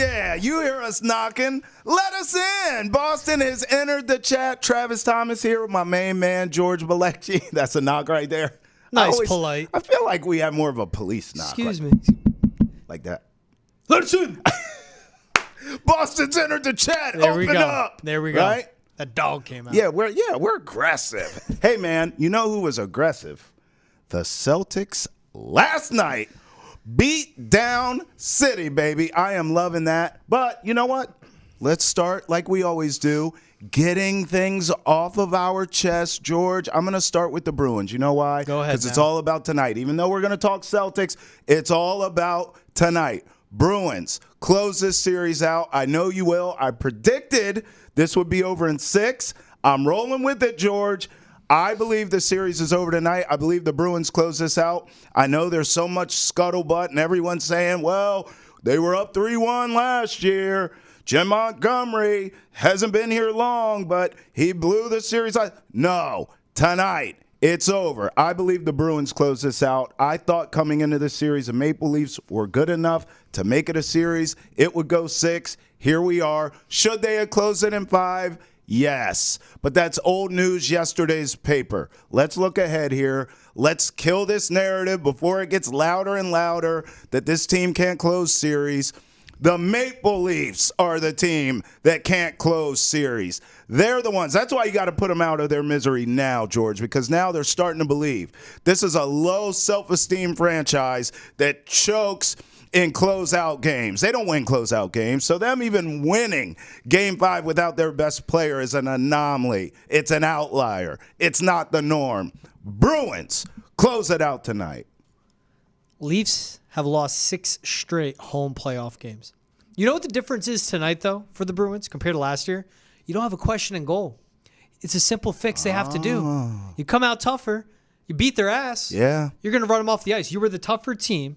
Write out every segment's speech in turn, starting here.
yeah, you hear us knocking. Let us in. Boston has entered the chat. Travis Thomas here with my main man, George Balekji. That's a knock right there. Nice, polite. I feel like we have more of a police knock. Excuse me. Like that. Let us in. Boston's entered the chat. There we Open go. up. There we go. Right? That dog came out. Yeah, we're aggressive. Hey, man, you know who was aggressive? The Celtics last night. Beat down City, baby. I am loving that. But you know what? Let's start like we always do, getting things off of our chest. George, I'm going to start with the Bruins. You know why? Go ahead. Because it's all about tonight. Even though we're going to talk Celtics, it's all about tonight. Bruins, close this series out. I know you will. I predicted this would be over in 6. I'm rolling with it, George. I believe the series is over tonight. I believe the Bruins close this out. I know there's so much scuttlebutt and everyone's saying, well, they were up 3-1 last year. Jim Montgomery hasn't been here long, but he blew the series. No, tonight it's over. I believe the Bruins close this out. I thought coming into this series, the Maple Leafs were good enough to make it a series. It would go 6. Here we are. Should they have closed it in 5? Yes, but that's old news, yesterday's paper. Let's look ahead here. Let's kill this narrative before it gets louder and louder that this team can't close series. The Maple Leafs are the team that can't close series. They're the ones. That's why you got to put them out of their misery now, George, because now they're starting to believe. This is a low self-esteem franchise that chokes in closeout games. They don't win closeout games, so them even winning Game 5 without their best player is an anomaly. It's an outlier. It's not the norm. Bruins, close it out tonight. Leafs have lost 6 straight home playoff games. You know what the difference is tonight, though, for the Bruins compared to last year? You don't have a question in goal. It's a simple fix they have to do. You come out tougher. You beat their ass. Yeah. You're going to run them off the ice. You were the tougher team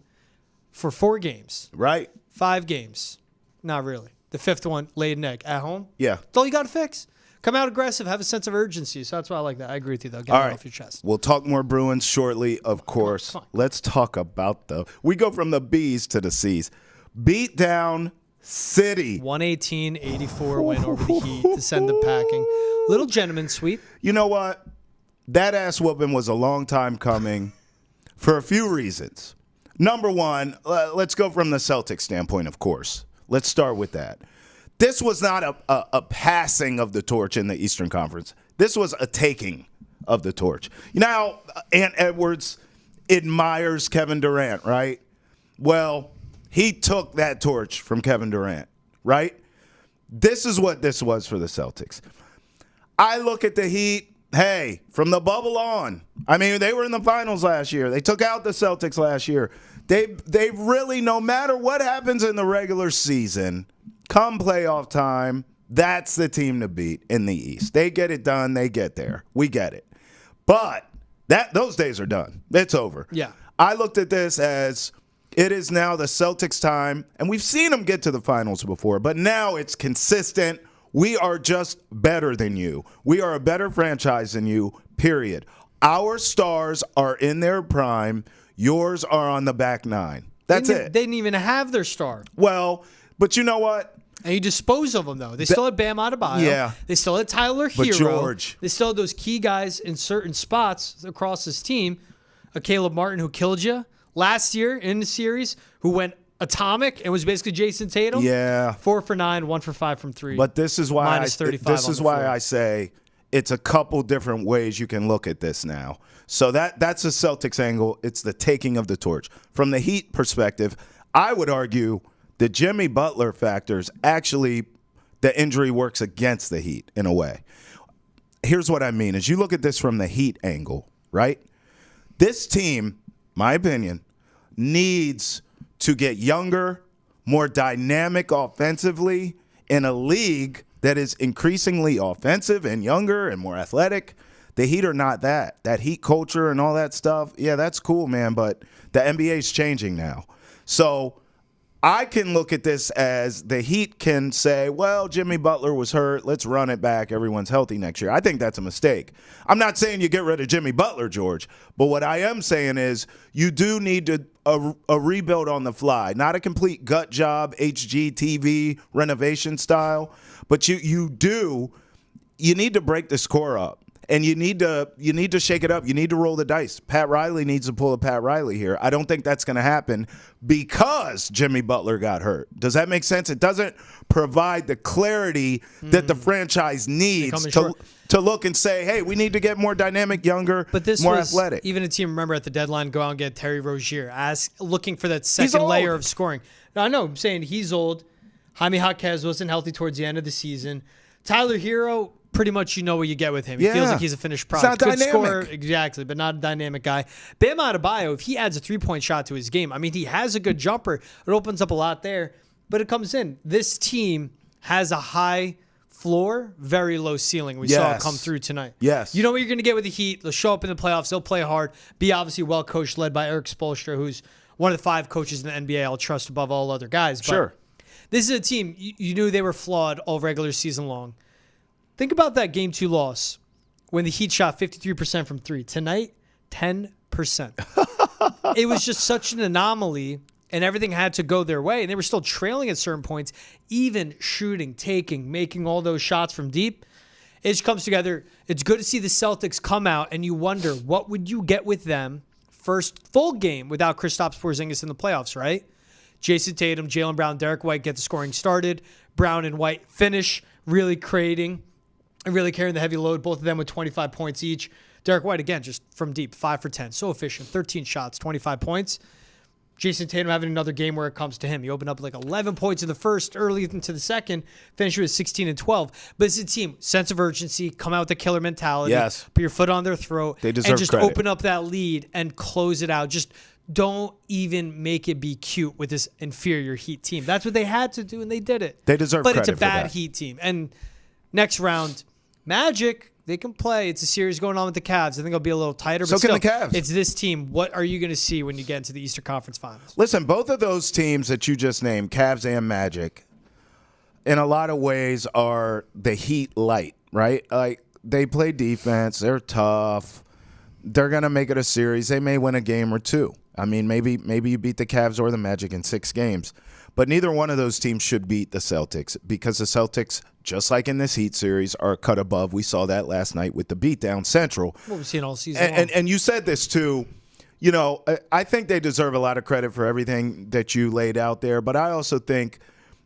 for 4 games. Right. 5 games. Not really. The 5th one, laid an egg. At home? Yeah. That's all you got to fix. Come out aggressive. Have a sense of urgency. So that's why I like that. I agree with you, though. Get it off your chest. We'll talk more Bruins shortly, of course. Come on. Let's talk about we go from the B's to the C's. Beat down City. 118-84 win over the Heat to send them packing. Little gentleman sweep. You know what? That ass whooping was a long time coming for a few reasons. Number one, let's go from the Celtics standpoint, of course. Let's start with that. This was not a passing of the torch in the Eastern Conference. This was a taking of the torch. Now, Ant Edwards admires Kevin Durant, right? Well, he took that torch from Kevin Durant, right? This is what this was for the Celtics. I look at the Heat. Hey, from the bubble on. I mean, they were in the finals last year. They took out the Celtics last year. They really, no matter what happens in the regular season, come playoff time, that's the team to beat in the East. They get it done. They get there. We get it. But those days are done. It's over. Yeah. I looked at this as it is now the Celtics' time, and we've seen them get to the finals before, but now it's consistent. We are just better than you. We are a better franchise than you, period. Our stars are in their prime. Yours are on the back 9. That's it. They didn't even have their star. Well, but you know what? And you dispose of them, though. They still had Bam Adebayo. Yeah. They still had Tyler But Hero. George. They still had those key guys in certain spots across this team. A Caleb Martin who killed you last year in the series, who went atomic and was basically Jason Tatum. Yeah. 4 for 9, 1 for 5 from 3. But this is why minus 35 I say it's a couple different ways you can look at this now. So that's the Celtics angle. It's the taking of the torch. From the Heat perspective, I would argue the Jimmy Butler factors actually, the injury works against the Heat in a way. Here's what I mean. As you look at this from the Heat angle, right? This team, my opinion, needs to get younger, more dynamic offensively in a league that is increasingly offensive and younger and more athletic. The Heat are not that. That Heat culture and all that stuff, yeah, that's cool, man, but the NBA's changing now. So I can look at this as the Heat can say, well, Jimmy Butler was hurt. Let's run it back. Everyone's healthy next year. I think that's a mistake. I'm not saying you get rid of Jimmy Butler, George, but what I am saying is you do need to a rebuild on the fly, not a complete gut job, HGTV renovation style, but you need to break the score up. And you need to shake it up. You need to roll the dice. Pat Riley needs to pull a Pat Riley here. I don't think that's going to happen because Jimmy Butler got hurt. Does that make sense? It doesn't provide the clarity that the franchise needs to look and say, hey, we need to get more dynamic, younger, but this more was athletic. Even a team, remember, at the deadline, go out and get Terry Rozier, looking for that second layer of scoring. Now, I know I'm saying he's old. Jaime Jaquez wasn't healthy towards the end of the season. Tyler Hero, pretty much you know what you get with him. He feels like he's a finished product. It's not Good dynamic. scorer, exactly, but not a dynamic guy. Bam Adebayo, if he adds a three-point shot to his game, I mean, he has a good jumper. It opens up a lot there, but it comes in. This team has a high floor, very low ceiling. We saw it come through tonight. Yes. You know what you're going to get with the Heat. They'll show up in the playoffs. They'll play hard, be obviously well-coached, led by Eric Spoelstra, who's one of the 5 coaches in the NBA I'll trust above all other guys. But Sure. this is a team, you knew they were flawed all regular season long. Think about that Game 2 loss when the Heat shot 53% from 3. Tonight, 10%. It was just such an anomaly, and everything had to go their way. And they were still trailing at certain points, even shooting, taking, making all those shots from deep. It just comes together. It's good to see the Celtics come out, and you wonder, what would you get with them first full game without Kristaps Porzingis in the playoffs, right? Jason Tatum, Jaylen Brown, Derek White get the scoring started. Brown and White finish, really creating and really carrying the heavy load, both of them with 25 points each. Derek White, again, just from deep, 5 for 10. So efficient, 13 shots, 25 points. Jason Tatum having another game where it comes to him. He opened up like 11 points in the first, early into the second, finished with 16 and 12. But it's a team, sense of urgency, come out with the killer mentality, Yes. put your foot on their throat, They deserve and just credit. open up that lead and close it out. Just don't even make it be cute with this inferior Heat team. That's what they had to do, and they did it. They deserve But credit it's a for bad that. Heat team. And next round, Magic, they can play. It's a series going on with the Cavs. I think it'll be a little tighter. So But still, can the Cavs. it's this team. What are you going to see when you get into the Eastern Conference Finals? Listen, both of those teams that you just named, Cavs and Magic, in a lot of ways are the Heat light, right? Like, they play defense. They're tough. They're going to make it a series. They may win a game or two. I mean, maybe you beat the Cavs or the Magic in 6 games. But neither one of those teams should beat the Celtics because the Celtics, just like in this Heat series, are cut above. We saw that last night with the beatdown Central. What we've seen all season long. And you said this too. You know, I think they deserve a lot of credit for everything that you laid out there. But I also think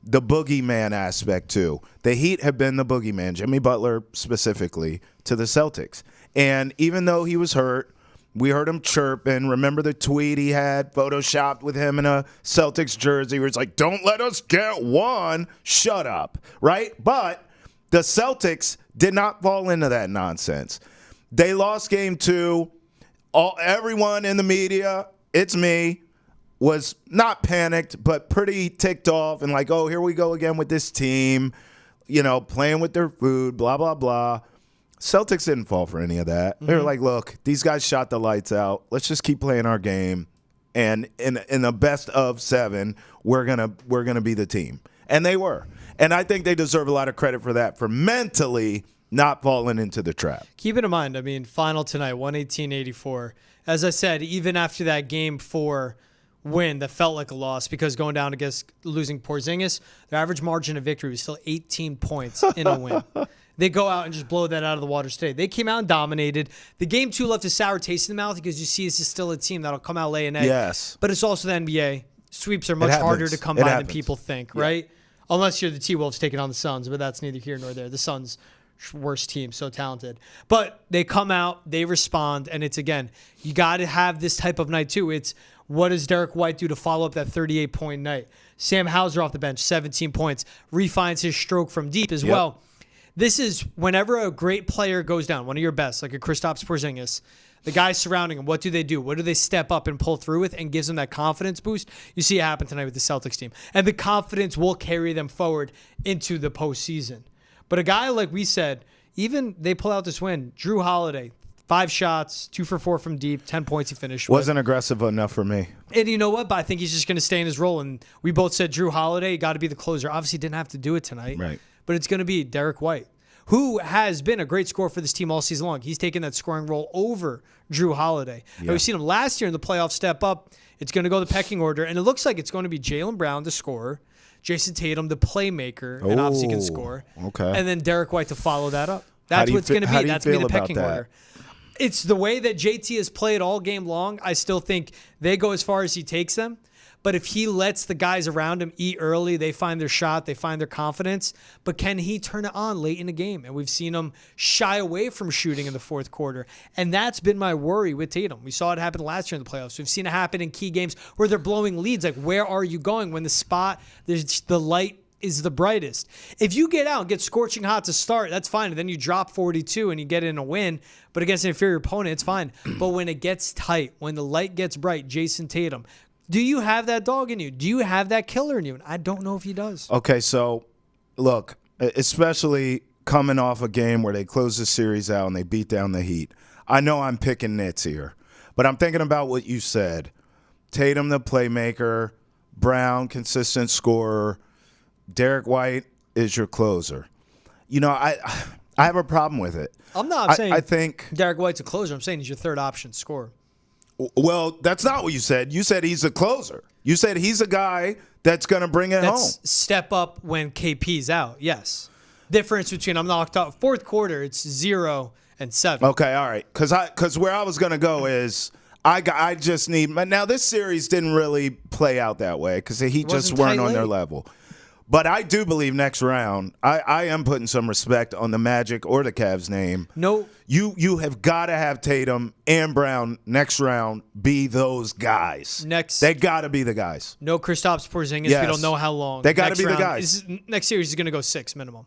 the boogeyman aspect too. The Heat have been the boogeyman, Jimmy Butler specifically, to the Celtics. And even though he was hurt, we heard him chirp, and remember the tweet he had photoshopped with him in a Celtics jersey where it's like, don't let us get one. Shut up, right? But the Celtics did not fall into that nonsense. They lost game 2. Everyone in the media, it's me, was not panicked, but pretty ticked off and like, oh, here we go again with this team, you know, playing with their food, blah, blah, blah. Celtics didn't fall for any of that. They were like, look, these guys shot the lights out. Let's just keep playing our game. And in the best of 7, we're gonna be the team. And they were. And I think they deserve a lot of credit for that, for mentally not falling into the trap. Keep it in mind, I mean, final tonight, 118-84. As I said, even after that game 4 win that felt like a loss because going down against losing Porzingis, their average margin of victory was still 18 points in a win. They go out and just blow that out of the water today. They came out and dominated. The game 2 left a sour taste in the mouth because you see this is still a team that'll come out lay an egg. Yes. But it's also the NBA. Sweeps are much harder to come by than people think, right? Unless you're the T-Wolves taking on the Suns, but that's neither here nor there. The Suns, worst team, so talented. But they come out, they respond, and it's, again, you got to have this type of night too. It's what does Derek White do to follow up that 38-point night? Sam Hauser off the bench, 17 points, refines his stroke from deep as well. This is whenever a great player goes down, one of your best, like a Kristaps Porzingis, the guys surrounding him, what do they do? What do they step up and pull through with and gives them that confidence boost? You see it happen tonight with the Celtics team. And the confidence will carry them forward into the postseason. But a guy like we said, even they pull out this win, Drew Holiday, 5 shots, 2 for 4 from deep, 10 points he finished with. Wasn't aggressive enough for me. And you know what? But I think he's just going to stay in his role. And we both said Drew Holiday got to be the closer. Obviously didn't have to do it tonight. Right. But it's going to be Derek White, who has been a great scorer for this team all season long. He's taken that scoring role over Drew Holiday. And we've seen him last year in the playoffs step up. It's going to go the pecking order, and it looks like it's going to be Jaylen Brown, the scorer, Jason Tatum, the playmaker, and obviously can score. Okay. And then Derek White to follow that up. That's what it's going to be. That's going to be the pecking order. It's the way that JT has played all game long. I still think they go as far as he takes them. But if he lets the guys around him eat early, they find their shot, they find their confidence. But can he turn it on late in the game? And we've seen him shy away from shooting in the fourth quarter. And that's been my worry with Tatum. We saw it happen last year in the playoffs. We've seen it happen in key games where they're blowing leads. Like, where are you going when the light is the brightest? If you get out and get scorching hot to start, that's fine. And then you drop 42 and you get in a win. But against an inferior opponent, it's fine. But when it gets tight, when the light gets bright, Jason Tatum, do you have that dog in you? Do you have that killer in you? And I don't know if he does. Okay, so look, especially coming off a game where they closed the series out and they beat down the Heat. I know I'm picking nits here, but I'm thinking about what you said. Tatum, the playmaker, Brown, consistent scorer, Derek White is your closer. You know, I have a problem with it. I'm saying I think Derek White's a closer. I'm saying he's your third option scorer. Well, that's not what you said. You said he's a closer. You said he's a guy that's going to bring it home. Step up when KP's out, yes. Difference between I'm knocked out. Fourth quarter, it's 0 and 7. Okay, all right. Because where I was going to go is I just need – now, this series didn't really play out that way because the Heat just weren't on their level. But I do believe next round, I am putting some respect on the Magic or the Cavs name. No. You have got to have Tatum and Brown next round be those guys. They got to be the guys. No Kristaps Porzingis. Yes. We don't know how long. They got to be the guys. Next series is going to go 6 minimum.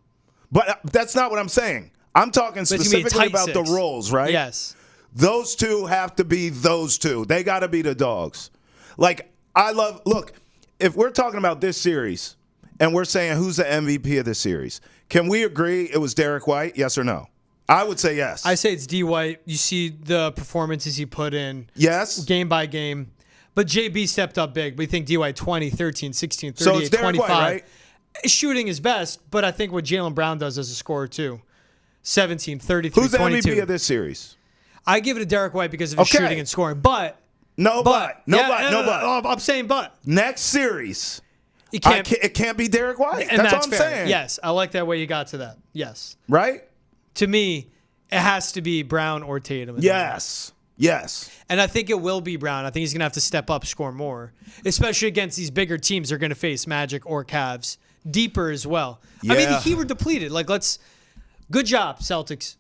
But that's not what I'm saying. I'm talking specifically about 6. the roles, right? Yes. Those two have to be those two. They got to be the dogs. Like, look, if we're talking about this series – and we're saying who's the MVP of the series, can we agree it was Derek White, yes or no? I would say yes. I say it's D. White. You see the performances he put in. Yes. Game by game. But JB stepped up big. We think D. White 20, 13, 16, 38, so it's Derek 25. White, right? Shooting is best, but I think what Jaylen Brown does as a scorer too. 17, 33, who's 22. Who's the MVP of this series? I give it to Derek White because of his shooting and scoring. But. No, but. I'm saying but. Next series. It can't be Derek White. And that's all I'm fair. saying. Yes, I like that way you got to that. Yes. Right? To me, it has to be Brown or Tatum. Yes. And I think it will be Brown. I think he's going to have to step up, score more, especially against these bigger teams they're going to face, Magic or Cavs, deeper as well. Yeah. I mean, the Heat were depleted. Good job, Celtics.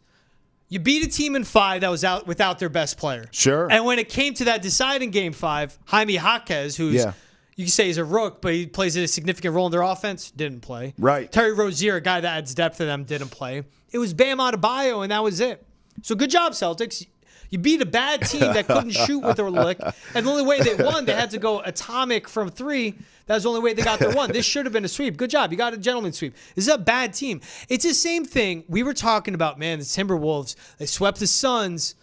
You beat a team in 5 that was out without their best player. Sure. And when it came to that deciding game 5, Jaime Jaquez, who's you can say he's a rook, but he plays a significant role in their offense, didn't play. Right. Terry Rozier, a guy that adds depth to them, didn't play. It was Bam Adebayo, and that was it. So good job, Celtics. You beat a bad team that couldn't shoot with a lick, and the only way they won, they had to go atomic from 3. That was the only way they got their one. This should have been a sweep. Good job. You got a gentleman's sweep. This is a bad team. It's the same thing. We were talking about, man, the Timberwolves. They swept the Suns.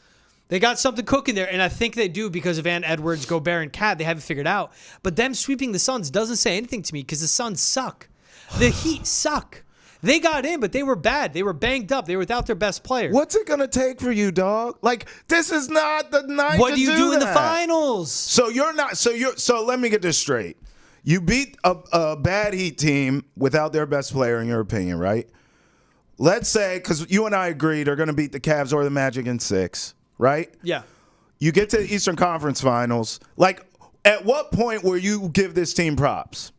They got something cooking there, and I think they do because of Ant Edwards, Gobert, and Cat. They haven't figured out. But them sweeping the Suns doesn't say anything to me because the Suns suck. The Heat suck. They got in, but they were bad. They were banged up. They were without their best player. What's it going to take for you, dog? This is not the night What to do you do in the that. finals? So you're not. So let me get this straight. You beat a bad Heat team without their best player, in your opinion, right? Let's say, because you and I agree, they're going to beat the Cavs or the Magic in 6. Right? Yeah. You get to the Eastern Conference Finals. At what point will you give this team props?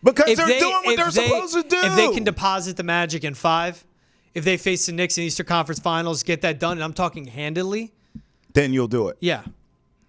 Because they're doing what they're supposed to do. If they can deposit the Magic in 5, if they face the Knicks in Eastern Conference Finals, get that done, and I'm talking handily, then you'll do it. Yeah.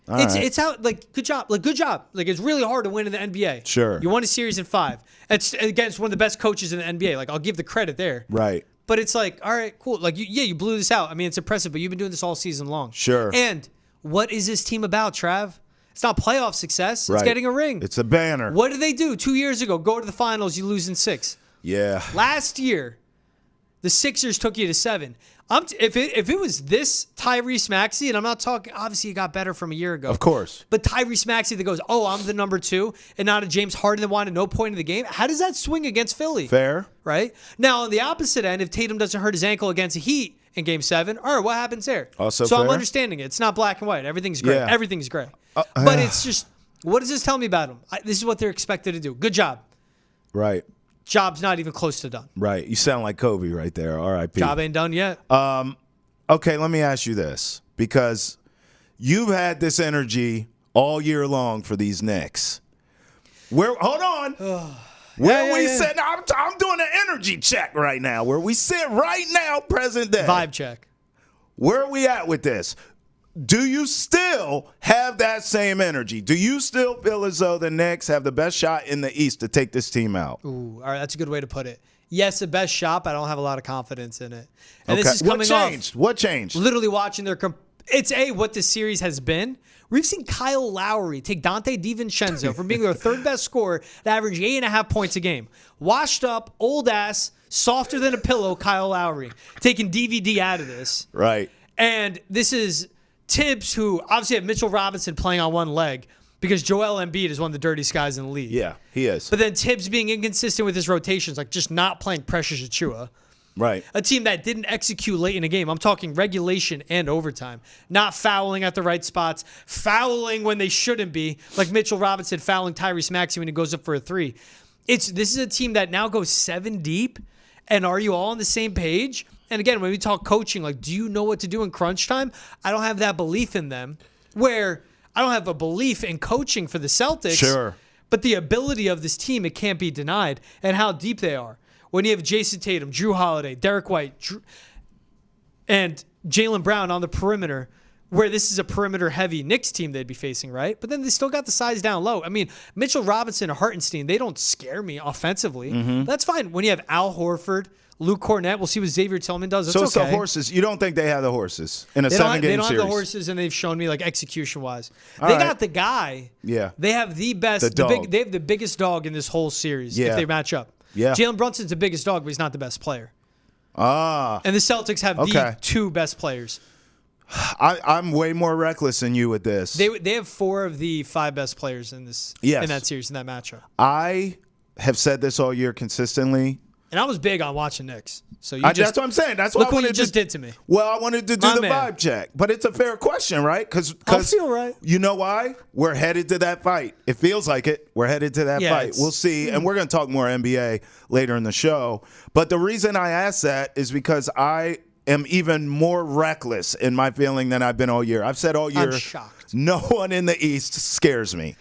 It's out. Good job. Good job. It's really hard to win in the NBA. Sure. You won a series in 5. It's against one of the best coaches in the NBA. I'll give the credit there. Right. But it's all right, cool. You blew this out. I mean, it's impressive, but you've been doing this all season long. Sure. And what is this team about, Trav? It's not playoff success. It's getting a ring. It's a banner. What did they do 2 years ago? Go to the finals, you lose in 6. Yeah. Last year, The Sixers took you to 7. If it was this Tyrese Maxey, and I'm not talking, obviously it got better from a year ago. Of course. But Tyrese Maxey that goes, oh, I'm the number 2, and not a James Harden that wanted no point in the game. How does that swing against Philly? Fair. Right? Now, on the opposite end, if Tatum doesn't hurt his ankle against the Heat in Game 7, all right, what happens there? Also so fair. I'm understanding it. It's not black and white. Everything's gray. Yeah. Everything's gray. But it's just, what does this tell me about him? This is what they're expected to do. Good job. Right. Job's not even close to done. Right. You sound like Kobe right there. R.I.P. Job ain't done yet. Okay, let me ask you this, because you've had this energy all year long for these Knicks. Hold on. Sit, I'm doing an energy check right now. Where we sit right now, present day. Vibe check. Where are we at with this? Do you still have that same energy? Do you still feel as though the Knicks have the best shot in the East to take this team out? Ooh, all right, that's a good way to put it. Yes, the best shot, but I don't have a lot of confidence in it. And Okay. this is coming What changed? literally watching it's what this series has been. We've seen Kyle Lowry take Dante DiVincenzo from being their third best scorer to average 8.5 points a game. Washed up, old ass, softer than a pillow, Kyle Lowry, taking DVD out of this. Right. And this is Tibbs, who obviously had Mitchell Robinson playing on one leg because Joel Embiid is one of the dirtiest guys in the league. Yeah, he is. But then Tibbs being inconsistent with his rotations, like just not playing Precious Achiuwa. Right. A team that didn't execute late in a game. I'm talking regulation and overtime. Not fouling at the right spots. Fouling when they shouldn't be. Like Mitchell Robinson fouling Tyrese Maxey when he goes up for a 3. This is a team that now goes 7 deep. And are you all on the same page? And again, when we talk coaching, like, do you know what to do in crunch time? I don't have that belief in them. Where I don't have a belief in coaching for the Celtics. Sure. But the ability of this team, it can't be denied. And how deep they are. When you have Jason Tatum, Drew Holiday, Derek White, and Jaylen Brown on the perimeter, where this is a perimeter-heavy Knicks team they'd be facing, right? But then they still got the size down low. I mean, Mitchell Robinson and Hartenstein, they don't scare me offensively. Mm-hmm. That's fine. When you have Al Horford, Luke Cornett, we'll see what Xavier Tillman does. That's so it's okay. the horses. You don't think they have the horses in a They 7-game don't series? have the horses, and they've shown me, like, execution-wise. All They right. got the guy. Yeah. They have the best. The dog. They have the biggest dog in this whole series Yeah. if they match up. Yeah. Jalen Brunson's the biggest dog, but he's not the best player. Ah. And the Celtics have Okay. the 2 best players. I'm way more reckless than you with this. They have 4 of the 5 best players in this Yes. in that series, in that matchup. I have said this all year consistently. And I was big on watching Knicks. So That's what I'm saying. That's what look I what wanted you just did to me. Well, I wanted to do My the man. vibe check, but it's a fair question, right? Because I feel right. You know why? We're headed to that fight. It feels like it. We're headed to that Yeah, fight. it's- We'll see, and we're going to talk more NBA later in the show. But the reason I ask that is because I am even more reckless in my feeling than I've been all year. I've said all year, I'm shocked. no one in the East scares me.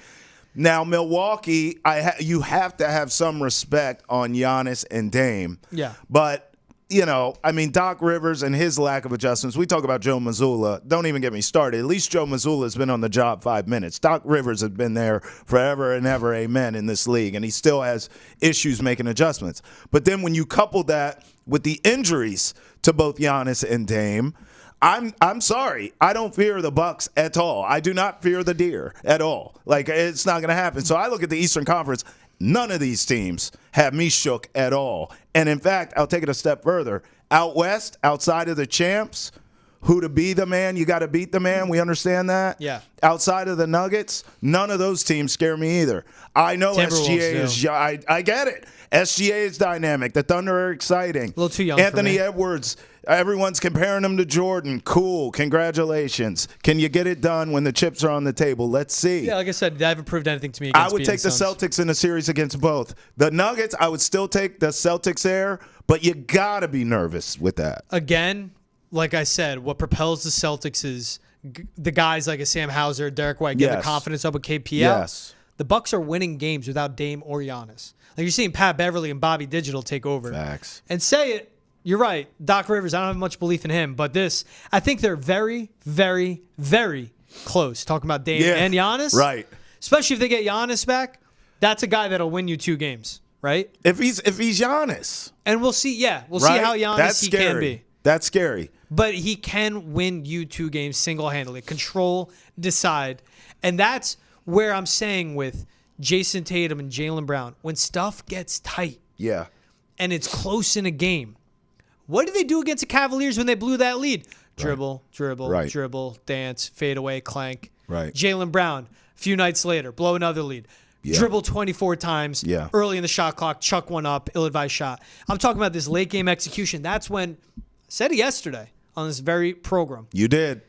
Now, Milwaukee, you have to have some respect on Giannis and Dame. Yeah. But I mean, Doc Rivers and his lack of adjustments. We talk about Joe Mazzulla. Don't even get me started. At least Joe Mazzulla has been on the job 5 minutes. Doc Rivers has been there forever and ever, amen, in this league, and he still has issues making adjustments. But then when you couple that with the injuries to both Giannis and Dame, I'm sorry. I don't fear the Bucks at all. I do not fear the deer at all. Like, it's not going to happen. So I look at the Eastern Conference. None of these teams have me shook at all. And in fact, I'll take it a step further. Out west, outside of the champs, who to be the man, you got to beat the man. We understand that? Yeah. Outside of the Nuggets, none of those teams scare me either. I know Timberwolves SGA do. is, I get it. SGA is dynamic. The Thunder are exciting. A little too young for Anthony me. Edwards, everyone's comparing him to Jordan. Cool. Congratulations. Can you get it done when the chips are on the table? Let's see. Yeah, like I said, they haven't proved anything to me I against would beating take the Suns. Celtics in a series against both. The Nuggets, I would still take the Celtics there, but you got to be nervous with that. Again, like I said, what propels the Celtics is the guys like a Sam Hauser, Derek White, getting Yes. the confidence up with KPL. Yes. The Bucks are winning games without Dame or Giannis. Like you're seeing Pat Beverly and Bobby Digital take over. Facts. And say it, you're right. Doc Rivers, I don't have much belief in him, but I think they're very, very, very close. Talking about Dame Yeah. and Giannis. Right. Especially if they get Giannis back, that's a guy that'll win you 2 games, right? If he's Giannis. And we'll see, we'll Right? see how Giannis That's he scary. can be. That's scary. But he can win you 2 games single-handedly. Control, decide. And that's where I'm saying with Jason Tatum and Jaylen Brown, when stuff gets tight Yeah. and it's close in a game, What did they do against the Cavaliers when they blew that lead? Dribble, dribble, Right. dribble, dance, fade away, clank. Right. Jaylen Brown, a few nights later, blow another lead. Dribble 24 times early in the shot clock, chuck one up, ill-advised shot. I'm talking about this late game execution. That's when, I said it yesterday on this very program. You did.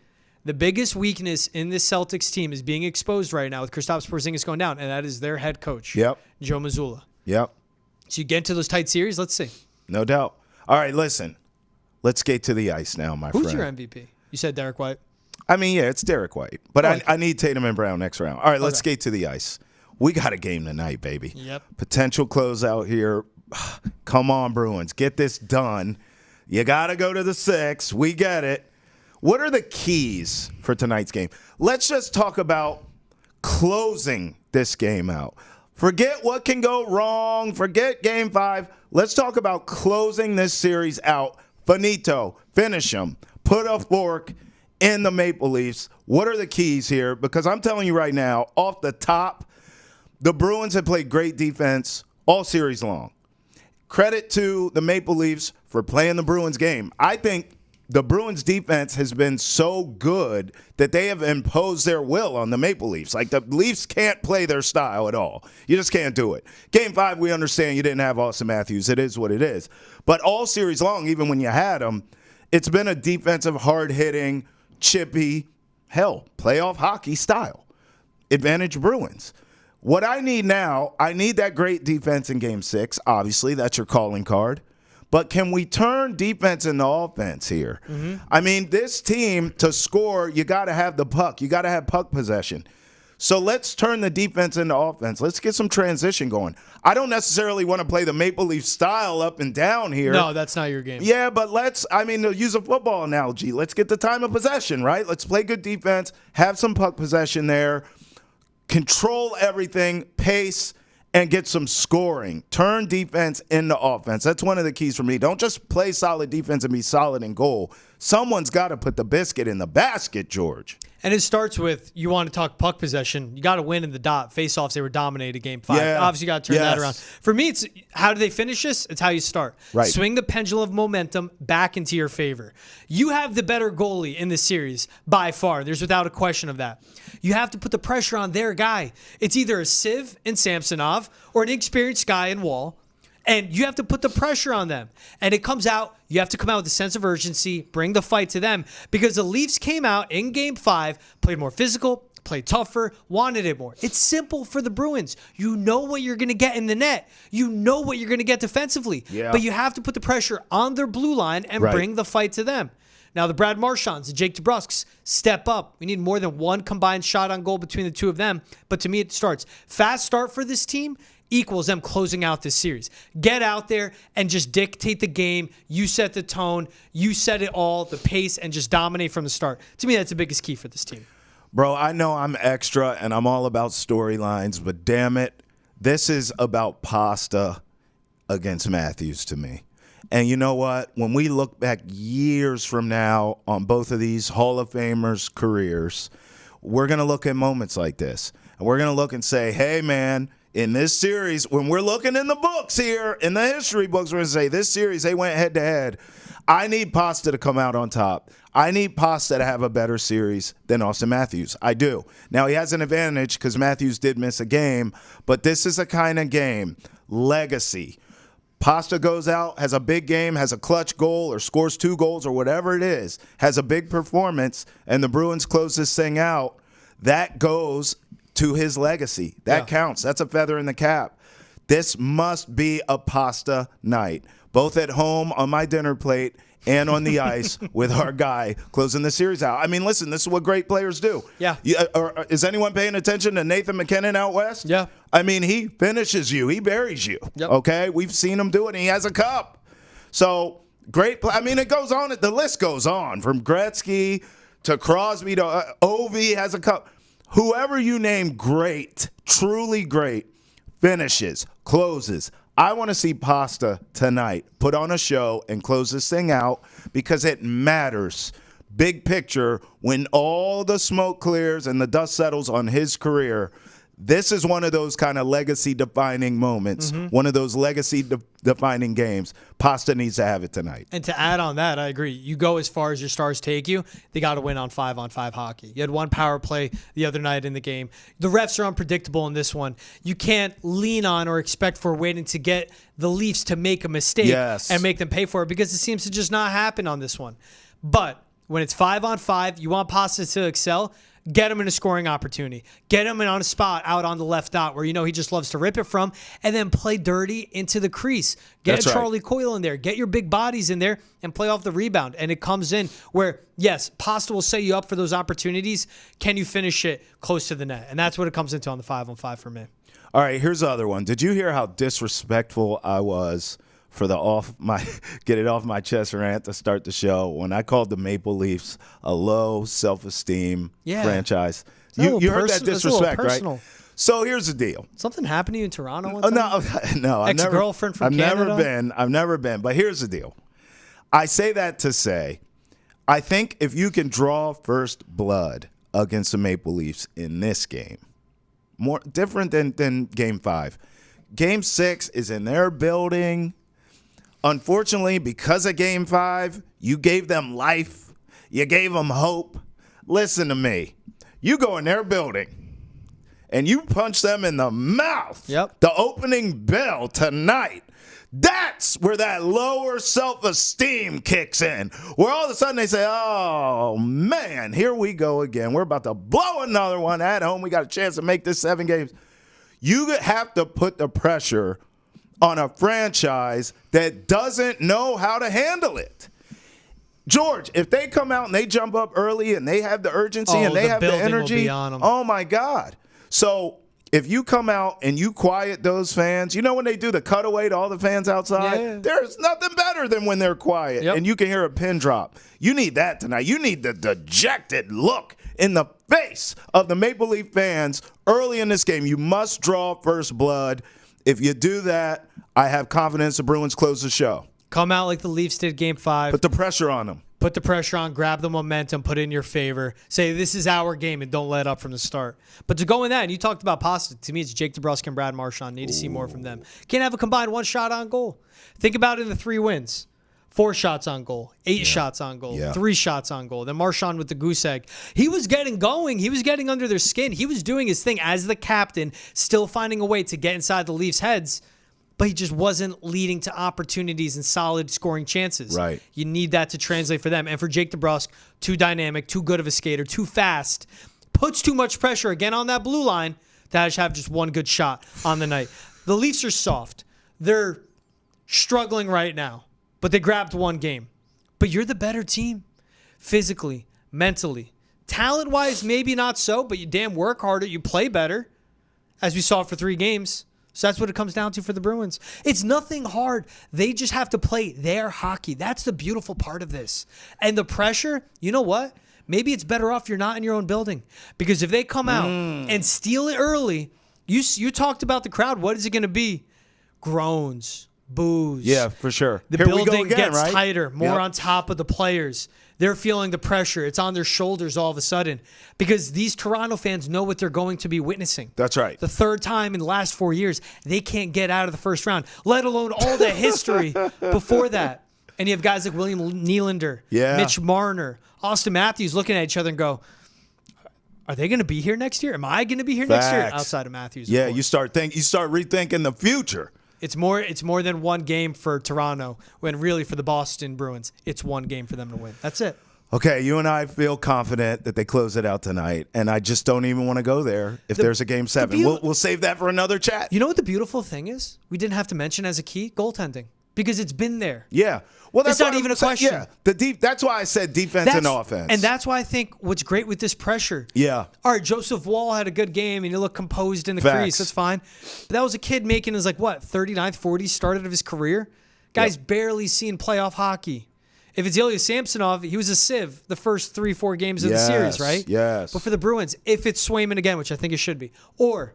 The biggest weakness in this Celtics team is being exposed right now with Kristaps Porzingis going down, and that is their head coach, Yep. Joe Mazzulla. Yep. So you get into those tight series, let's see. No doubt. All right, listen. Let's skate to the ice now, my friend. Who's your MVP? You said Derek White. I mean, yeah, it's Derek White. But I need Tatum and Brown next round. All right, let's skate to the ice. We got a game tonight, baby. Yep. Potential closeout here. Come on, Bruins. Get this done. You got to go to the 6. We get it. What are the keys for tonight's game? Let's just talk about closing this game out. Forget what can go wrong. Forget Game 5. Let's talk about closing this series out. Finito. Finish them. Put a fork in the Maple Leafs. What are the keys here? Because I'm telling you right now, off the top, the Bruins have played great defense all series long. Credit to the Maple Leafs for playing the Bruins game. I think the Bruins defense has been so good that they have imposed their will on the Maple Leafs. Like, the Leafs can't play their style at all. You just can't do it. Game 5, we understand you didn't have Austin Matthews. It is what it is. But all series long, even when you had him, it's been a defensive, hard-hitting, chippy, playoff hockey style. Advantage Bruins. What I need now, I need that great defense in Game 6. Obviously, that's your calling card. But can we turn defense into offense here? Mm-hmm. I mean, this team, to score, you got to have the puck. You got to have puck possession. So let's turn the defense into offense. Let's get some transition going. I don't necessarily want to play the Maple Leaf style up and down here. No, that's not your game. Yeah, but to use a football analogy, let's get the time of possession, right? Let's play good defense, have some puck possession there, control everything, pace, and get some scoring. Turn defense into offense. That's one of the keys for me. Don't just play solid defense and be solid in goal. Someone's got to put the biscuit in the basket, George. And it starts with, you want to talk puck possession, you got to win in the dot. Face-offs, they were dominated Game 5. Yeah. Obviously, you got to turn that around. For me, it's how do they finish this? It's how you start. Right. Swing the pendulum of momentum back into your favor. You have the better goalie in this series by far. There's without a question of that. You have to put the pressure on their guy. It's either a Siv in Samsonov or an inexperienced guy in Wall. And you have to put the pressure on them. And it comes out, you have to come out with a sense of urgency, bring the fight to them. Because the Leafs came out in Game 5, played more physical, played tougher, wanted it more. It's simple for the Bruins. You know what you're going to get in the net. You know what you're going to get defensively. Yeah. But you have to put the pressure on their blue line and bring the fight to them. Now, the Brad Marchands, the Jake DeBrusques, step up. We need more than one combined shot on goal between the two of them. But to me, it starts. Fast start for this team equals them closing out this series. Get out there and just dictate the game. You set the tone. You set it all, the pace, and just dominate from the start. To me, that's the biggest key for this team. Bro, I know I'm extra and I'm all about storylines, but damn it, this is about Pasta against Matthews to me. And you know what? When we look back years from now on both of these Hall of Famers' careers, we're going to look at moments like this. And we're going to look and say, hey, man, in this series, when we're looking in the books here, in the history books, we're going to say this series, they went head-to-head. I need Pasta to come out on top. I need Pasta to have a better series than Austin Matthews. I do. Now, he has an advantage because Matthews did miss a game, but this is a kind of game. Legacy. Pasta goes out, has a big game, has a clutch goal or scores 2 goals or whatever it is, has a big performance, and the Bruins close this thing out. That goes to his legacy. That counts. That's a feather in the cap. This must be a Pasta night, both at home on my dinner plate and on the ice with our guy closing the series out. I mean, listen, this is what great players do. Yeah. Is anyone paying attention to Nathan McKinnon out west? Yeah. I mean, he finishes you. He buries you. Yep. Okay? We've seen him do it, and he has a cup. So, great play. I mean, it goes on. The list goes on. From Gretzky to Crosby to Ovi has a cup. Whoever you name great, truly great, finishes, closes. I want to see Pasta tonight put on a show and close this thing out because it matters. Big picture, when all the smoke clears and the dust settles on his career, This is one of those kind of legacy-defining moments, one of those legacy-defining games. Pasta needs to have it tonight. And to add on that, I agree. You go as far as your stars take you. They got to win on 5-on-5 hockey. You had one power play the other night in the game. The refs are unpredictable in this one. You can't lean on or expect for waiting to get the Leafs to make a mistake and make them pay for it, because it seems to just not happen on this one. But when it's 5-on-5, you want Pasta to excel. Get him in a scoring opportunity. Get him in on a spot out on the left dot where you know he just loves to rip it from, and then play dirty into the crease. Get Charlie Coyle in there. Get your big bodies in there and play off the rebound. And it comes in where, yes, Pasta will set you up for those opportunities. Can you finish it close to the net? And that's what it comes into on the 5-on-5 for me. All right, here's the other one. Did you hear how disrespectful I was for the get it off my chest rant to start the show when I called the Maple Leafs a low self-esteem franchise? You heard that disrespect, right? So here's the deal. Something happened to you in Toronto one time? No. Ex-girlfriend from Canada? I've never been. But here's the deal. I say that to say, I think if you can draw first blood against the Maple Leafs in this game, more different than Game 5. Game 6 is in their building. Unfortunately, because of Game 5, you gave them life. You gave them hope. Listen to me. You go in their building and you punch them in the mouth. Yep. The opening bell tonight. That's where that lower self-esteem kicks in. Where all of a sudden they say, oh, man, here we go again. We're about to blow another one at home. We got a chance to make this 7 games. You have to put the pressure on a franchise that doesn't know how to handle it. George, if they come out and they jump up early and they have the urgency and they have the energy, oh, my God. So if you come out and you quiet those fans, you know when they do the cutaway to all the fans outside? There's nothing better than when they're quiet and you can hear a pin drop. You need that tonight. You need the dejected look in the face of the Maple Leaf fans early in this game. You must draw first blood. If you do that, I have confidence the Bruins close the show. Come out like the Leafs did Game 5. Put the pressure on them. Put the pressure on, grab the momentum, put it in your favor. Say, this is our game, and don't let up from the start. But to go in that, and you talked about Pasta, to me it's Jake DeBrusk and Brad Marchand. Need to see more from them. Can't have a combined 1 shot on goal. Think about it in the 3 wins. 4 shots on goal, 8 shots on goal, 3 shots on goal. Then Marchand with the goose egg. He was getting going. He was getting under their skin. He was doing his thing as the captain, still finding a way to get inside the Leafs' heads, but he just wasn't leading to opportunities and solid scoring chances. Right. You need that to translate for them. And for Jake DeBrusk, too dynamic, too good of a skater, too fast, puts too much pressure again on that blue line to have just 1 good shot on the night. The Leafs are soft. They're struggling right now, but they grabbed 1 game. But you're the better team, physically, mentally. Talent-wise, maybe not so, but you damn work harder. You play better, as we saw for 3 games. So that's what it comes down to for the Bruins. It's nothing hard. They just have to play their hockey. That's the beautiful part of this. And the pressure, you know what? Maybe it's better off you're not in your own building. Because if they come out and steal it early, you talked about the crowd. What is it going to be? Groans, boos. Yeah, for sure. The building gets tighter, more on top of the players. They're feeling the pressure. It's on their shoulders all of a sudden because these Toronto fans know what they're going to be witnessing. That's right. The 3rd time in the last 4 years, they can't get out of the first round, let alone all the history before that. And you have guys like William Nylander, Mitch Marner, Austin Matthews looking at each other and go, are they going to be here next year? Am I going to be here next year? Outside of Matthews. Yeah, you start rethinking the future. It's more than 1 game for Toronto when really for the Boston Bruins, it's 1 game for them to win. That's it. Okay, you and I feel confident that they close it out tonight, and I just don't even want to go there if there's a Game 7. We'll save that for another chat. You know what the beautiful thing is? We didn't have to mention as a key goaltending because it's been there. Yeah. Well, that's not even a question. Yeah, that's why I said defense and offense. And that's why I think what's great with this pressure. Yeah. All right, Joseph Wall had a good game, and he looked composed in the crease. That's fine. But that was a kid making his, 39th, 40th start of his career. Guy's barely seen playoff hockey. If it's Ilya Samsonov, he was a sieve the first 3-4 games of the series, right? Yes. But for the Bruins, if it's Swayman again, which I think it should be, or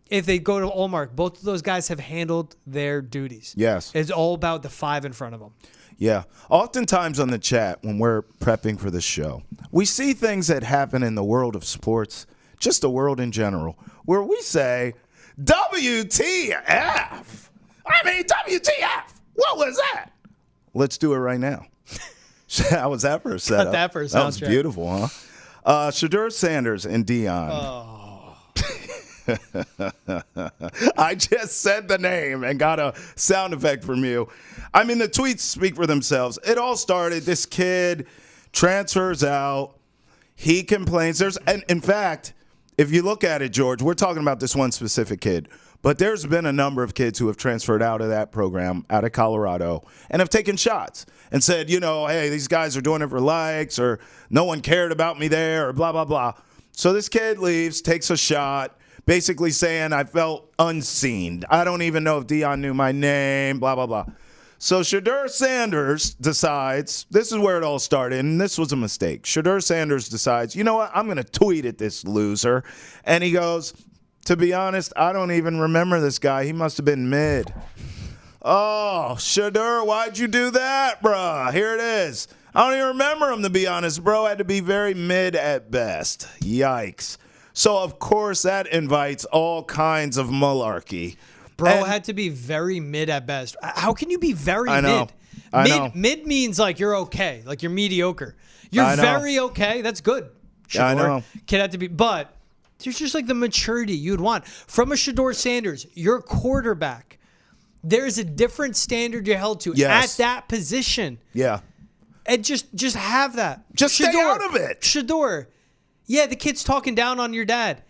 if they go to Ullmark, both of those guys have handled their duties. Yes. It's all about the 5 in front of them. Yeah. Oftentimes on the chat when we're prepping for the show, we see things that happen in the world of sports just the world in general, where we say, WTF. I mean, WTF. What was that? Let's do it right now. How was that for a setup? Cut that for a That was soundtrack. beautiful, huh? Shedeur Sanders and Dion. Oh. I just said the name and got a sound effect from you. I mean, the tweets speak for themselves. It all started, this kid transfers out. He complains. And in fact, if you look at it, George, we're talking about this one specific kid, but there's been a number of kids who have transferred out of that program, out of Colorado, and have taken shots and said, hey, these guys are doing it for likes, or no one cared about me there, or blah, blah, blah. So this kid leaves, takes a shot, basically saying, I felt unseen. I don't even know if Dion knew my name, blah, blah, blah. So Shedeur Sanders decides, this is where it all started, and this was a mistake. Shedeur Sanders decides, you know what, I'm going to tweet at this loser. And he goes, to be honest, I don't even remember this guy. He must have been mid. Oh, Shedeur, why'd you do that, bruh? Here it is. I don't even remember him, to be honest. Bro had to be very mid at best. Yikes. So, of course, that invites all kinds of malarkey. Bro had to be very mid at best. How can you be very I know. mid? I know. Mid means like you're okay, like you're mediocre. You're very okay. That's good. Yeah, I know. Kid had to be, but there's just like the maturity you'd want from a Shedeur Sanders. You're a quarterback. There's a different standard you're held to at that position. Yeah. And just have that. Just stay out of it. Shedeur. Yeah, the kid's talking down on your dad.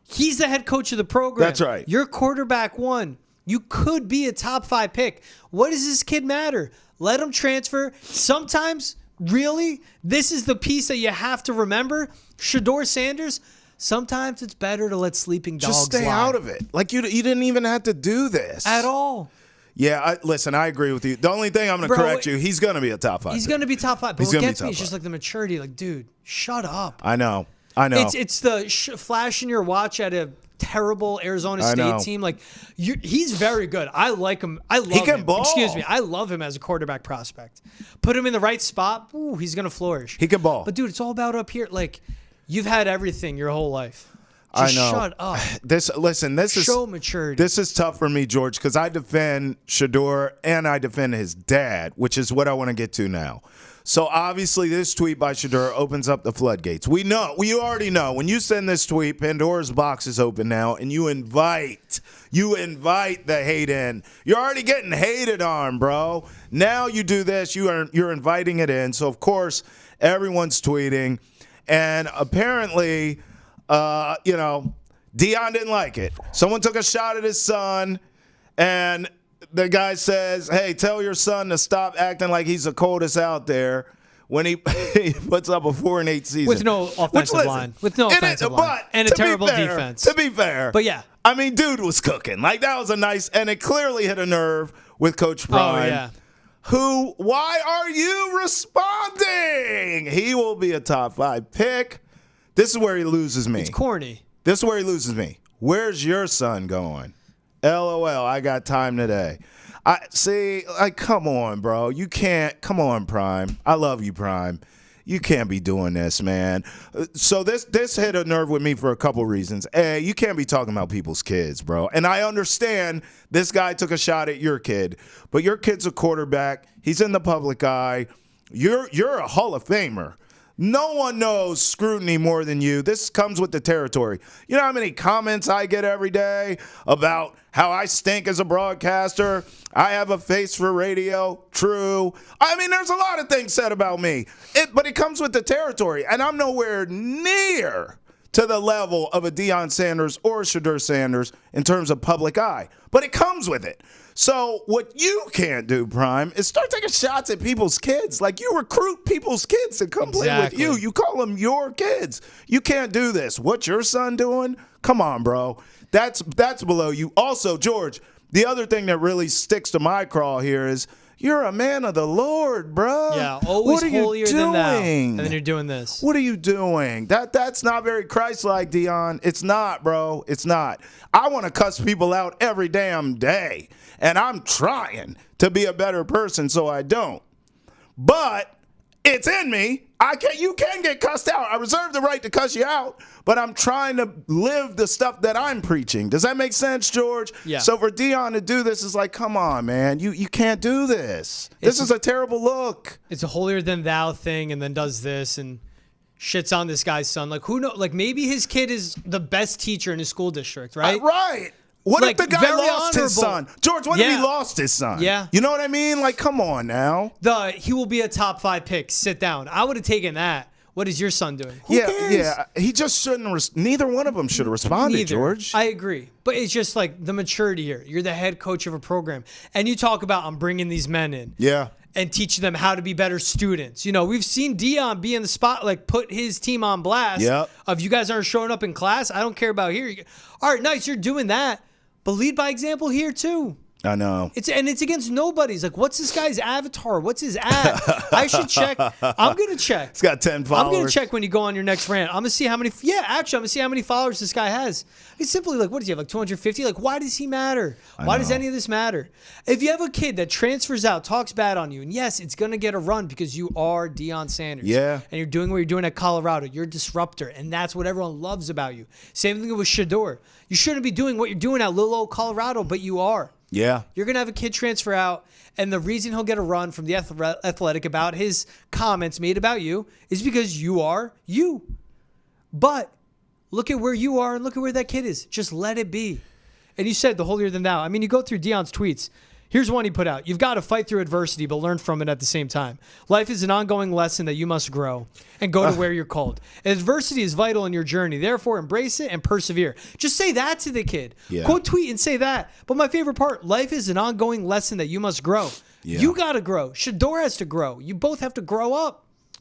He's the head coach of the program. That's right. You're quarterback one. You could be a top 5 pick. What does this kid matter? Let him transfer. Sometimes, really, this is the piece that you have to remember. Shedeur Sanders, sometimes it's better to let sleeping dogs Just stay lie. out of it. Like, you didn't even have to do this. At all. Yeah, listen, I agree with you. The only thing I'm going to correct you, he's going to be a top 5. He's going to be top 5. But He's what gonna be gets me top is just 5. like the maturity. Like, dude, shut up. I know. It's the flash in your watch at a terrible Arizona State team. Like, he's very good. I like him. I love him. He can ball. Excuse me. I love him as a quarterback prospect. Put him in the right spot. Ooh, he's going to flourish. He can ball. But, dude, it's all about up here. Like, you've had everything your whole life. I Just know. shut up. This is Show maturity. This is tough for me, George, because I defend Shedeur and I defend his dad, which is what I want to get to now. So obviously, this tweet by Shedeur opens up the floodgates. We already know when you send this tweet, Pandora's box is open now, and you invite the hate in. You're already getting hated on, bro. Now you do this, you're inviting it in. So of course, everyone's tweeting, and apparently. Dion didn't like it. Someone took a shot at his son, and the guy says, hey, tell your son to stop acting like he's the coldest out there when he puts up a 4-8 season. With no offensive line. With no offensive line. And a terrible defense. To be fair. But yeah. I mean, dude was cooking. Like, that was and it clearly hit a nerve with Coach Prime. Oh, yeah. Why are you responding? He will be a top 5 pick. This is where he loses me. It's corny. This is where he loses me. Where's your son going? LOL, I got time today. Come on, bro. You can't. Come on, Prime. I love you, Prime. You can't be doing this, man. So this hit a nerve with me for a couple reasons. A, you can't be talking about people's kids, bro. And I understand this guy took a shot at your kid, but your kid's a quarterback. He's in the public eye. You're a Hall of Famer. No one knows scrutiny more than you. This comes with the territory. You know how many comments I get every day about how I stink as a broadcaster? I have a face for radio. True. I mean, there's a lot of things said about me. But it comes with the territory. And I'm nowhere near to the level of a Deion Sanders or a Shedeur Sanders in terms of public eye. But it comes with it. So what you can't do, Prime, is start taking shots at people's kids. Like, you recruit people's kids to come play with you. You call them your kids. You can't do this. What's your son doing? Come on, bro. That's below you. Also, George, the other thing that really sticks to my craw here is you're a man of the Lord, bro. Yeah, always what are holier you than thou. doing? And then you're doing this. What are you doing? That's not very Christ-like, Dion. It's not, bro. It's not. I want to cuss people out every damn day, and I'm trying to be a better person so I don't. But it's in me. You can get cussed out. I reserve the right to cuss you out, but I'm trying to live the stuff that I'm preaching. Does that make sense, George? Yeah. So for Dion to do this is like, come on, man. You can't do this. This is a terrible look. It's a holier than thou thing, and then does this and shits on this guy's son. Like, who knows? Like, maybe his kid is the best teacher in his school district, right? Right. What Like, if the guy very lost his honorable. son? George, what if Yeah. he lost his son? Yeah. You know what I mean? Like, come on now. He will be a top 5 pick. Sit down. I would have taken that. What is your son doing? Who cares? Yeah. He just shouldn't. Neither one of them should have responded, Neither. George. I agree. But it's just like the maturity here. You're the head coach of a program. And you talk about, I'm bringing these men in. Yeah. And teaching them how to be better students. You know, we've seen Dion be in the spot, like put his team on blast. Yep. Of you guys aren't showing up in class. I don't care about here. All right, nice. You're doing that. But lead by example here too. I know. It's against nobody's. Like, what's this guy's avatar? What's his ad? I should check. I'm gonna check. He's got 10 followers. I'm gonna check when you go on your next rant. I'm gonna see how many. Yeah, actually, I'm gonna see how many followers this guy has. He's simply like, what does he have? Like 250? Like, why does he matter? Why does any of this matter? If you have a kid that transfers out, talks bad on you, and yes, it's gonna get a run because you are Deion Sanders. Yeah. And you're doing what you're doing at Colorado. You're a disruptor, and that's what everyone loves about you. Same thing with Shador. You shouldn't be doing what you're doing at little old Colorado, but you are. Yeah. You're going to have a kid transfer out, and the reason he'll get a run from the Athletic about his comments made about you is because you are you. But look at where you are and look at where that kid is. Just let it be. And you said the holier than thou. I mean, you go through Deion's tweets. Here's one he put out. You've got to fight through adversity, but learn from it at the same time. Life is an ongoing lesson that you must grow and go to where you're called. Adversity is vital in your journey. Therefore, embrace it and persevere. Just say that to the kid. Yeah. Quote tweet and say that. But my favorite part, life is an ongoing lesson that you must grow. Yeah. You got to grow. Shador has to grow. You both have to grow up.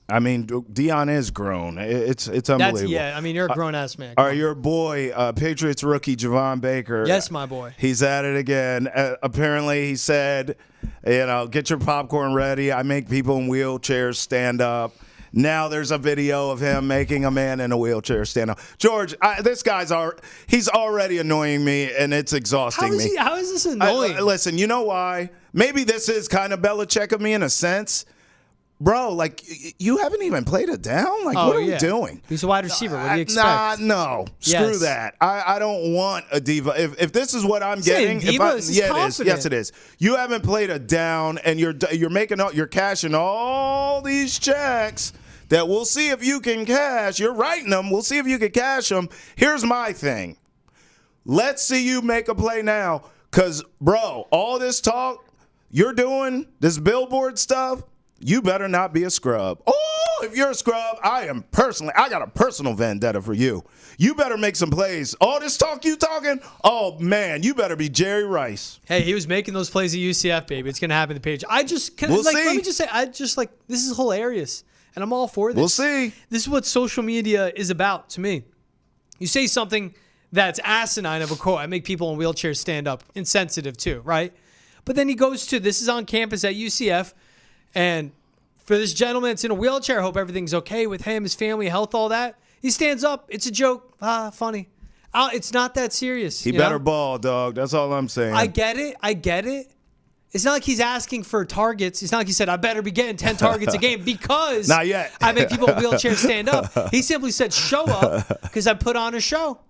I mean, Dion is grown. It's unbelievable. I mean, you're a grown-ass man. All right, your boy, Patriots rookie Javon Baker. Yes, my boy. He's at it again. Apparently, he said, get your popcorn ready. I make people in wheelchairs stand up. Now there's a video of him making a man in a wheelchair stand up. George, this guy's he's already annoying me, and it's exhausting me. How is this annoying? Listen, you know why? Maybe this is kind of Belichick of me in a sense. Bro, like, you haven't even played it down? Like, what are we doing? He's a wide receiver. What do you expect? No. Screw that. I don't want a diva. If this is what I'm getting, diva, this is confident. Yes, it is. You haven't played a down, and you're cashing all these checks that we'll see if you can cash. You're writing them. We'll see if you can cash them. Here's my thing. Let's see you make a play now, because, bro, all this talk you're doing, this billboard stuff, you better not be a scrub. Oh, if you're a scrub, I got a personal vendetta for you. You better make some plays. All this talk you talking, oh, man, you better be Jerry Rice. Hey, he was making those plays at UCF, baby. It's going to happen to Page. We'll see. Let me just say, this is hilarious, and I'm all for this. We'll see. This is what social media is about to me. You say something that's asinine of a quote. I make people in wheelchairs stand up. Insensitive, too, right? But then he goes to, this is on campus at UCF, and for this gentleman that's in a wheelchair, I hope everything's okay with him, his family, health, all that. He stands up. It's a joke. Funny. It's not that serious. He better ball, dog. That's all I'm saying. I get it. It's not like he's asking for targets. It's not like he said, I better be getting 10 targets a game because not yet. I make people in wheelchairs stand up. He simply said, show up because I put on a show.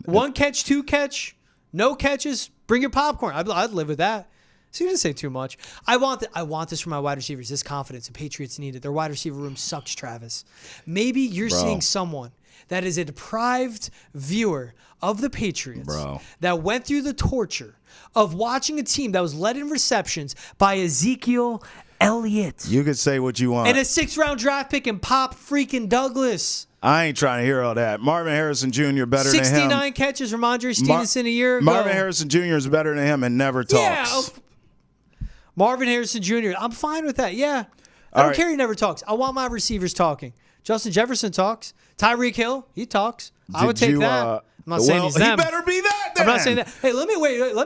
1 catch, 2 catch, no catches. Bring your popcorn. I'd live with that. So you didn't say too much. I want this from my wide receivers. This confidence. The Patriots need it. Their wide receiver room sucks, Travis. Maybe you're seeing someone that is a deprived viewer of the Patriots that went through the torture of watching a team that was led in receptions by Ezekiel Elliott. You could say what you want. And a 6th-round draft pick and Pop freaking Douglas. I ain't trying to hear all that. Marvin Harrison Jr. better than him. 69 catches from Andre Stevenson a year ago. Marvin Harrison Jr. is better than him and never talks. Yeah. Marvin Harrison Jr. I'm fine with that. Yeah. I don't care he never talks. I want my receivers talking. Justin Jefferson talks. Tyreek Hill, he talks. I would take that. I'm not saying he's them. He better be that then. I'm not saying that. Hey, let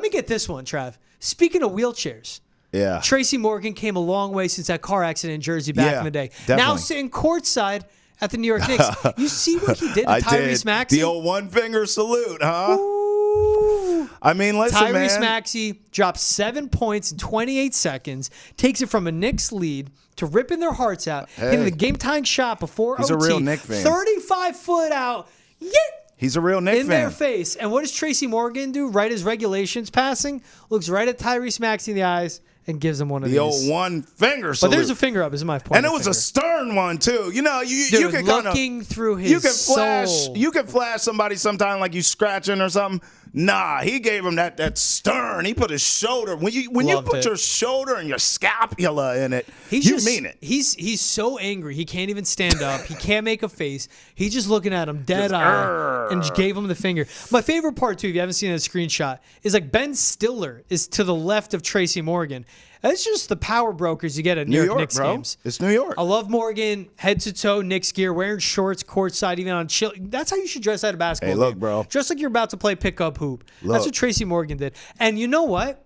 me get this one, Trav. Speaking of wheelchairs. Yeah. Tracy Morgan came a long way since that car accident in Jersey back in the day. Definitely. Now sitting courtside at the New York Knicks. You see what he did to Tyrese Maxey? The old one-finger salute, huh? Ooh. I mean, listen, Tyrese man. Maxey drops 7 points in 28 seconds, takes it from a Knicks lead to ripping their hearts out, hitting the game-tying shot before He's OT. a real Knick fan. 35-foot out. Yeah. He's a real Knick In fan. their face. And what does Tracy Morgan do right as regulations passing? Looks right at Tyrese Maxey in the eyes and gives him one of The these. old one finger salute. But there's a finger up, is my point. And it was a stern one too. You know, you Dude, can kind of looking through his you can flash soul. you can flash somebody sometime like you scratching or something. Nah, he gave him that stern. He put his shoulder when you Loved put it. your shoulder and your scapula in it. He's you just, mean it. He's so angry. He can't even stand up. He can't make a face. He's just looking at him dead eye and just gave him the finger. My favorite part, too, if you haven't seen a screenshot, is like Ben Stiller is to the left of Tracy Morgan. That's just the power brokers you get at New York Knicks bro. games. It's New York. I love Morgan, head to toe, Knicks gear, wearing shorts, courtside, even on chill. That's how you should dress at a basketball Hey, look, game. bro. Just like you're about to play pickup hoop. Look. That's what Tracy Morgan did. And you know what?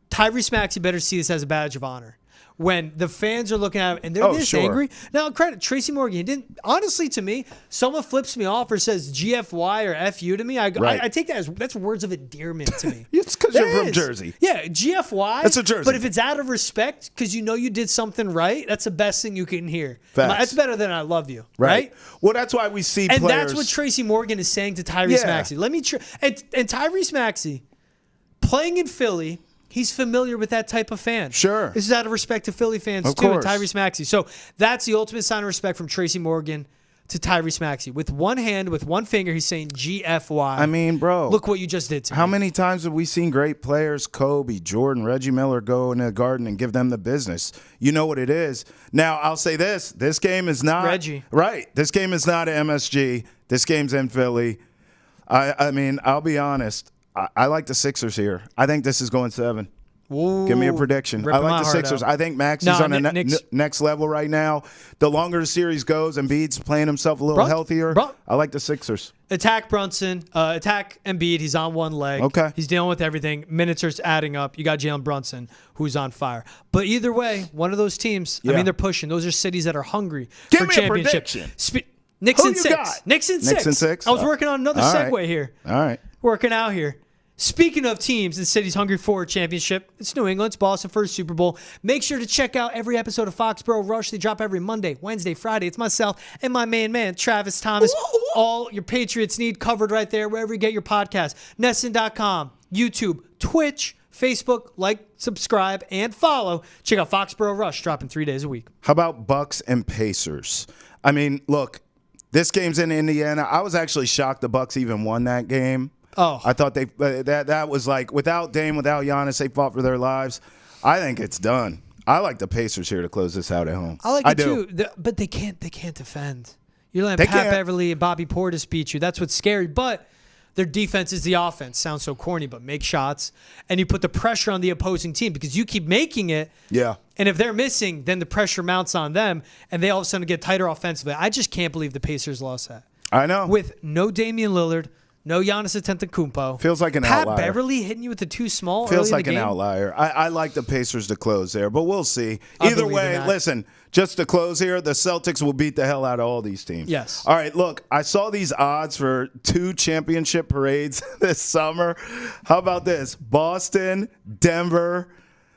Tyrese Maxey better see this as a badge of honor. When the fans are looking at him and they're this sure. angry. Now, credit Tracy Morgan. He didn't. Honestly, to me, someone flips me off or says GFY or FU to me. I take that as that's words of endearment to me. It's because you're That from is. Jersey. Yeah, GFY. That's a Jersey But if thing. it's out of respect because you know you did something right, that's the best thing you can hear. Facts. That's better than I love you. Right? Well, that's why we see And players. that's what Tracy Morgan is saying to Tyrese Yeah. Maxey. Let me and Tyrese Maxey playing in Philly. He's familiar with that type of fan. Sure. This is out of respect to Philly fans, Of too, and course. Tyrese Maxey. So that's the ultimate sign of respect from Tracy Morgan to Tyrese Maxey. With one hand, with one finger, he's saying GFY. I mean, bro. Look what you just did to me. How many times have we seen great players, Kobe, Jordan, Reggie Miller, go in the Garden and give them the business? You know what it is. Now, I'll say this. This game is not. Reggie. Right. This game is not at MSG. This game's in Philly. I mean, I'll be honest. I like the Sixers here. I think this is going 7. Ooh, Give me a prediction. I ripping my like the heart Sixers. out. I think Max is on the Knicks. next level right now. The longer the series goes, Embiid's playing himself a little healthier. I like the Sixers. Attack Brunson. Attack Embiid. He's on one leg. Okay. He's dealing with everything. Minutes are adding up. You got Jalen Brunson, who's on fire. But either way, one of those teams, I Yeah. mean, they're pushing. Those are cities that are hungry Give for me a championships. prediction. Knicks Who in you 6. got? Knicks in 6. Knicks in 6? I was working on another All segue right. here. All right. Working out here. Speaking of teams and cities hungry for a championship, it's New England. It's Boston for a Super Bowl. Make sure to check out every episode of Foxborough Rush. They drop every Monday, Wednesday, Friday. It's myself and my main man, Travis Thomas. All your Patriots need covered right there, wherever you get your podcast. Nesson.com, YouTube, Twitch, Facebook. Like, subscribe, and follow. Check out Foxborough Rush, dropping 3 days a week. How about Bucks and Pacers? I mean, look, this game's in Indiana. I was actually shocked the Bucks even won that game. Oh. I thought that was like without Dame, without Giannis, they fought for their lives. I think it's done. I like the Pacers here to close this out at home. I like it do. too, but they can't defend. You're letting They Pat can't. Beverly and Bobby Portis beat you. That's what's scary. But their defense is the offense. Sounds so corny, but make shots. And you put the pressure on the opposing team because you keep making it. Yeah. And if they're missing, then the pressure mounts on them, and they all of a sudden get tighter offensively. I just can't believe the Pacers lost that. I know. With no Damian Lillard, no Giannis Antetokounmpo. Feels like an Pat outlier. Beverly hitting you with the too small Feels early like in the an game. outlier. I like the Pacers to close there, but we'll see. I Either believe in way, that. listen, just to close here, the Celtics will beat the hell out of all these teams. Yes. All right, look, I saw these odds for 2 championship parades this summer. How about this? Boston, Denver,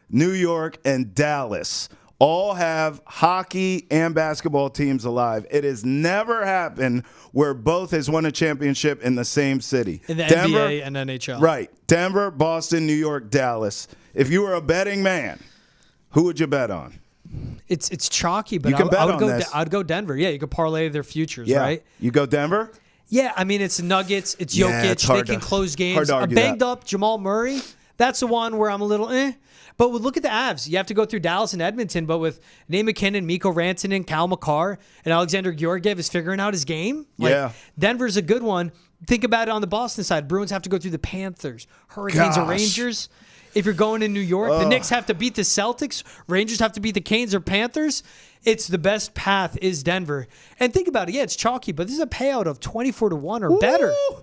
New York, and Dallas all have hockey and basketball teams alive. It has never happened where both has won a championship in the same city. In the Denver, NBA and NHL. Right. Denver, Boston, New York, Dallas. If you were a betting man, who would you bet on? It's chalky, but You can bet I would on go. this. I'd go Denver. Yeah, you could parlay their futures, Yeah. right? You go Denver? Yeah, I mean it's Nuggets, it's Yeah, Jokic. it's hard They can to- close games. hard to A argue banged that. up Jamal Murray. That's the one where I'm a little But look at the Avs. You have to go through Dallas and Edmonton, but with Nate McKinnon, Mikko Rantanen, Cal McCarr, and Alexander Georgiev is figuring out his game. Yeah. Denver's a good one. Think about it on the Boston side. Bruins have to go through the Panthers, Hurricanes, or Gosh. Rangers. If you're going to New York, the Knicks have to beat the Celtics. Rangers have to beat the Canes or Panthers. It's the best path is Denver. And think about it. Yeah, it's chalky, but this is a payout of 24-1 or better. Woo!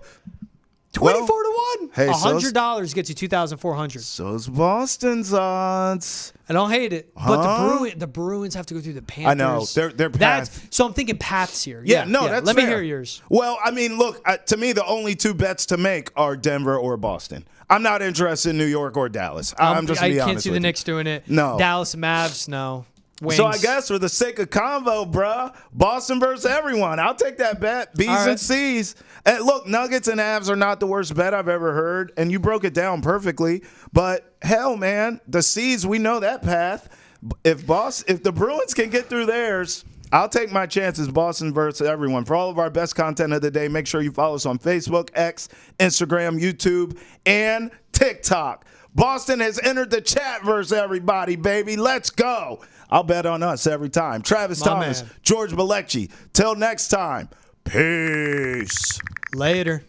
24 to 1. Hey, $100 gets you 2,400. So's Boston's odds. I don't hate it, but the Bruins have to go through the Panthers. I know they're path. So I'm thinking paths here. That's Let fair. me hear yours. Well, I mean, look, to me, the only two bets to make are Denver or Boston. I'm not interested in New York or Dallas. I'm just gonna be honest can't see the Knicks doing it. No. Dallas Mavs, no. Wings. So I guess for the sake of convo, bruh, Boston versus everyone. I'll take that bet. B's and C's. And look, Nuggets and Avs are not the worst bet I've ever heard, and you broke it down perfectly. But hell, man, the C's, we know that path. If the Bruins can get through theirs, I'll take my chances. Boston versus everyone. For all of our best content of the day, make sure you follow us on Facebook, X, Instagram, YouTube, and TikTok. Boston has entered the chat versus everybody, baby. Let's go. I'll bet on us every time. Travis Thomas, man. George Balekji. Till next time, peace. Later.